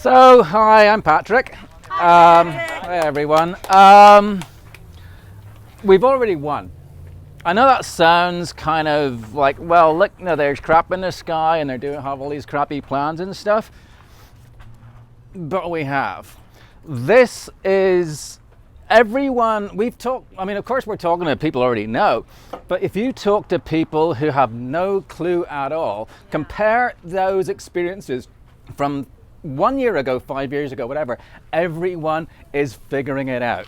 So, hi, I'm Patrick. Hi everyone. We've already won. I know that sounds kind of like, well, look, there's crap in the sky and have all these crappy plans and stuff. But we have. This is everyone we've talked. I mean, of course, we're talking to people already know. But if you talk to people who have no clue at all, compare those experiences from 1 year ago, 5 years ago, whatever, everyone is figuring it out.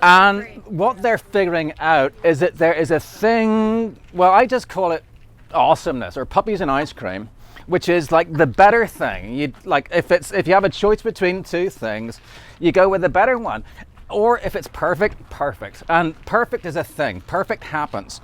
And what they're figuring out is that there is a thing, well, I just call it awesomeness or puppies and ice cream, which is like the better thing. If you have a choice between two things, you go with the better one. Or if it's perfect, perfect. And perfect is a thing. Perfect happens.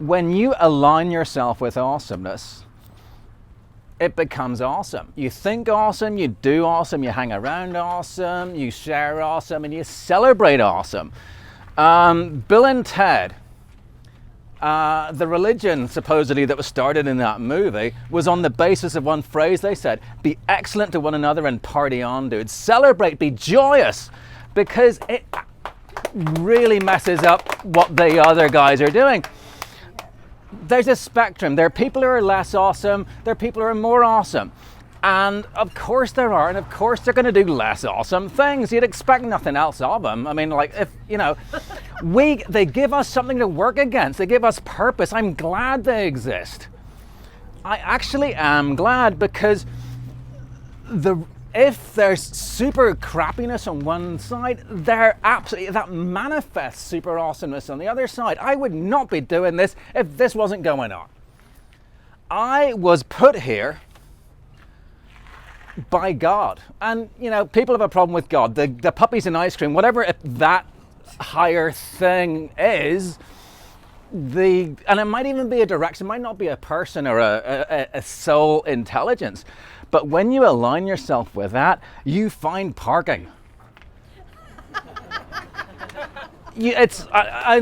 When you align yourself with awesomeness, it becomes awesome. You think awesome, you do awesome, you hang around awesome, you share awesome, and you celebrate awesome. Bill and Ted, the religion supposedly that was started in that movie was on the basis of one phrase they said: be excellent to one another and party on, dude. Celebrate, be joyous, because it really messes up what the other guys are doing. There's a spectrum. There are people who are less awesome. There are people who are more awesome. And of course there are. And of course they're going to do less awesome things. You'd expect nothing else of them. I mean, like, if, they give us something to work against. They give us purpose. I'm glad they exist. I actually am glad, because if there's super crappiness on one side, that manifests super awesomeness on the other side. I would not be doing this if this wasn't going on. I was put here by God. And, people have a problem with God. The puppies and ice cream, whatever that higher thing is, and it might even be a direction, it might not be a person or a soul intelligence. But when you align yourself with that, you find parking. I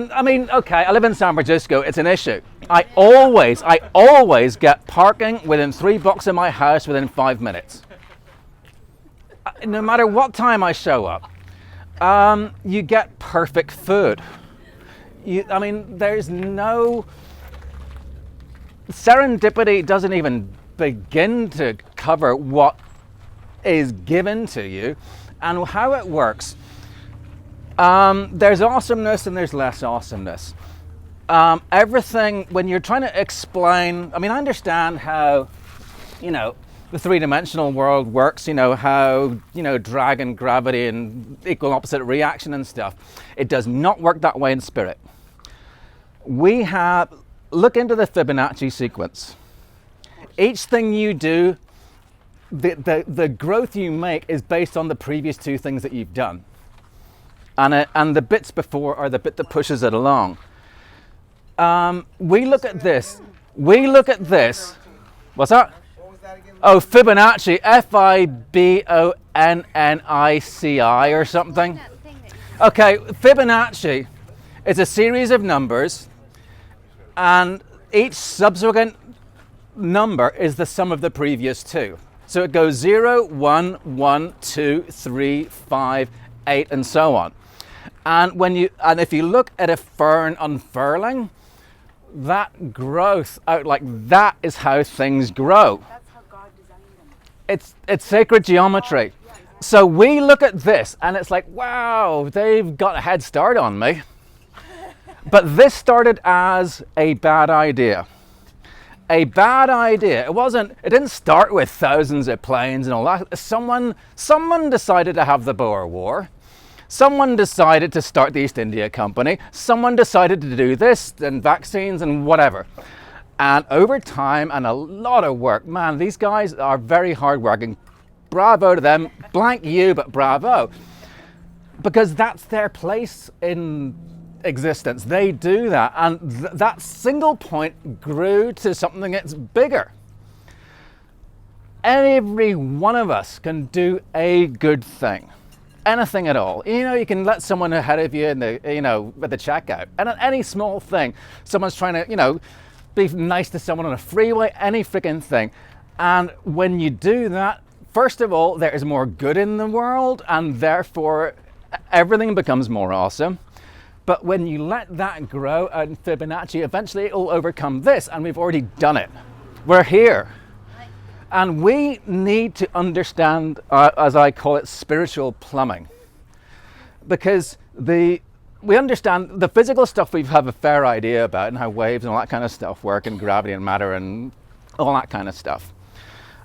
live in San Francisco. It's an issue. I always get parking within 3 blocks of my house within 5 minutes. No matter what time I show up, you get perfect food. There's no serendipity. Doesn't even begin to cover what is given to you and how it works. There's awesomeness and there's less awesomeness. Everything, when you're trying to explain, I understand how, the three-dimensional world works, how, drag and gravity and equal opposite reaction and stuff. It does not work that way in spirit. Look into the Fibonacci sequence. Each thing you do, the growth you make is based on the previous two things that you've done. And the bits before are the bit that pushes it along. We look at this. What's that? What was that again? Oh, Fibonacci. Fibonnici or something. Okay, Fibonacci is a series of numbers, and each subsequent number is the sum of the previous two. So it goes 0, 1, 1, 2, 3, 5, 8, and so on. And if you look at a fern unfurling, that growth out like that is how things grow. That's how God designed them. It's sacred geometry. So we look at this and it's like, wow, they've got a head start on me. But this started as a bad idea. A bad idea. It didn't start with thousands of planes and all that. Someone decided to have the Boer War. Someone decided to start the East India Company. Someone decided to do this and vaccines and whatever. And over time and a lot of work, man, these guys are very hardworking. Bravo to them. Blank you, but bravo. Because that's their place in existence. They do that, and that single point grew to something that's bigger. Every one of us can do a good thing, anything at all. You can let someone ahead of you at the checkout, and any small thing, someone's trying to be nice to someone on a freeway, any freaking thing. And when you do that, first of all, there is more good in the world, and therefore everything becomes more awesome. But when you let that grow out in Fibonacci, eventually it will overcome this, and we've already done it. We're here. And we need to understand, as I call it, spiritual plumbing. Because we understand the physical stuff we have a fair idea about, and how waves and all that kind of stuff work, and gravity and matter and all that kind of stuff.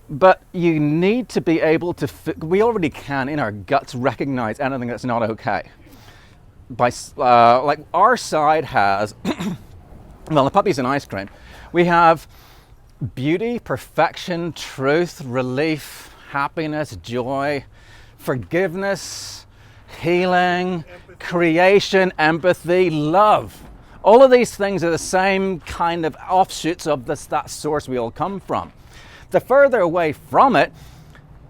But you need to be able to, we already can in our guts recognize anything that's not okay. Like our side has, well, the puppies and ice cream, we have beauty, perfection, truth, relief, happiness, joy, forgiveness, healing, creation, empathy, love. All of these things are the same kind of offshoots of that source we all come from. The further away from it,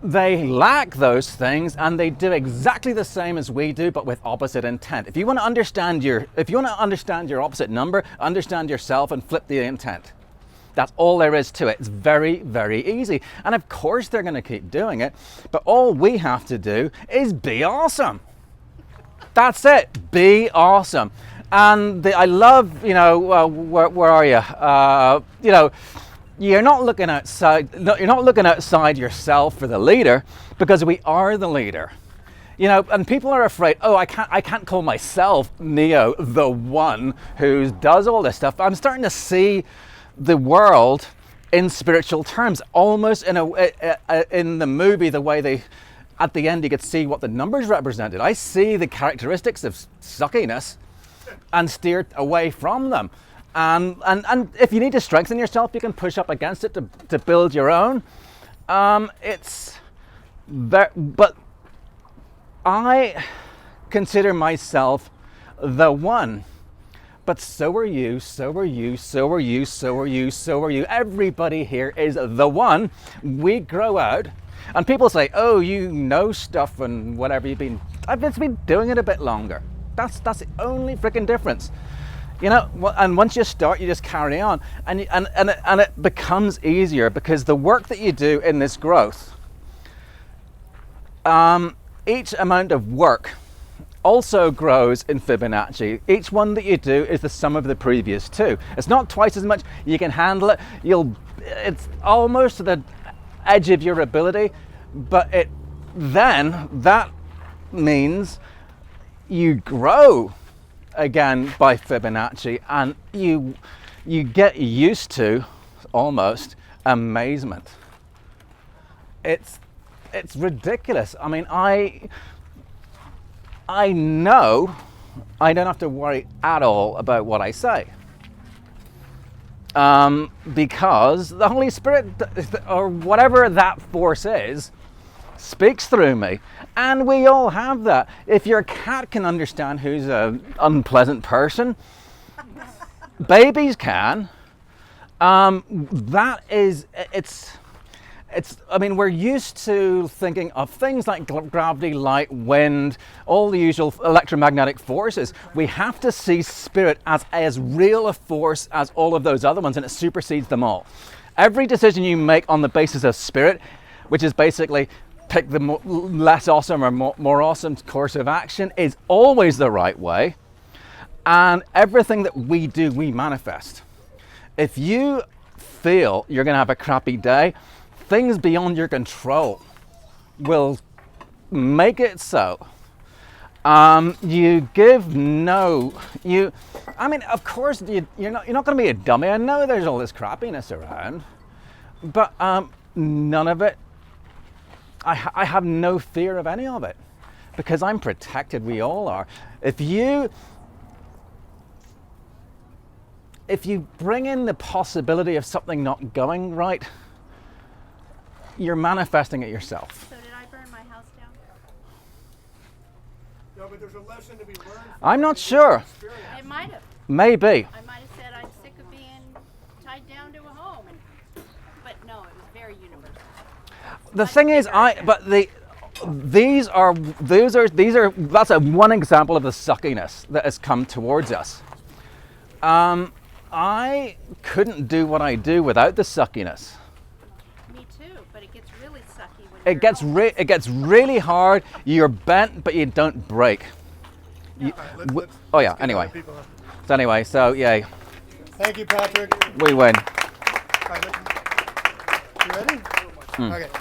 they lack those things, and they do exactly the same as we do, but with opposite intent. If you want to understand your opposite number, understand yourself and flip the intent. That's all there is to it. It's very, very easy. And of course they're going to keep doing it, but all we have to do is be awesome. That's it. Be awesome. And I love, where are you? You're not looking outside. You're not looking outside yourself for the leader, because we are the leader. And people are afraid. Oh, I can't call myself Neo, the one who does all this stuff. I'm starting to see the world in spiritual terms, almost in the movie, the way they, at the end, you could see what the numbers represented. I see the characteristics of suckiness and steer away from them. And if you need to strengthen yourself, you can push up against it to build your own. But I consider myself the one. But so are you, so are you, so are you, so are you, so are you. Everybody here is the one. We grow out. And people say, oh, you know stuff and whatever I've just been doing it a bit longer. That's the only freaking difference. And once you start, you just carry on. And it becomes easier, because the work that you do in this growth, each amount of work also grows in Fibonacci. Each one that you do is the sum of the previous two. It's not twice as much. You can handle it. It's almost to the edge of your ability, but that means you grow again by Fibonacci, and you get used to almost amazement. It's ridiculous. I mean, I know I don't have to worry at all about what I say, because the Holy Spirit, or whatever that force is, speaks through me. And we all have that. If your cat can understand who's an unpleasant person, babies can. We're used to thinking of things like gravity, light, wind, all the usual electromagnetic forces. We have to see spirit as real a force as all of those other ones, and it supersedes them all. Every decision you make on the basis of spirit, which is basically pick the less awesome or more awesome course of action, is always the right way. And everything that we do, we manifest. If you feel you're going to have a crappy day, things beyond your control will make it so. Of course, you're not going to be a dummy. I know there's all this crappiness around, but none of it. I have no fear of any of it, because I'm protected. We all are. If you bring in the possibility of something not going right, you're manifesting it yourself. So did I burn my house down? No, but there's a lesson to be learned. I'm not sure. It might have. Maybe. I might have said I'm sick of being tied down to a home, but no, it was very universal. The thing is, that's one example of the suckiness that has come towards us. I couldn't do what I do without the suckiness. Me too, but it gets really sucky when it gets really hard. You're bent, but you don't break. Oh yeah. let's get Anyway. other people up. So anyway, so yay, Thank you, Patrick. we win. All right, you ready? Okay.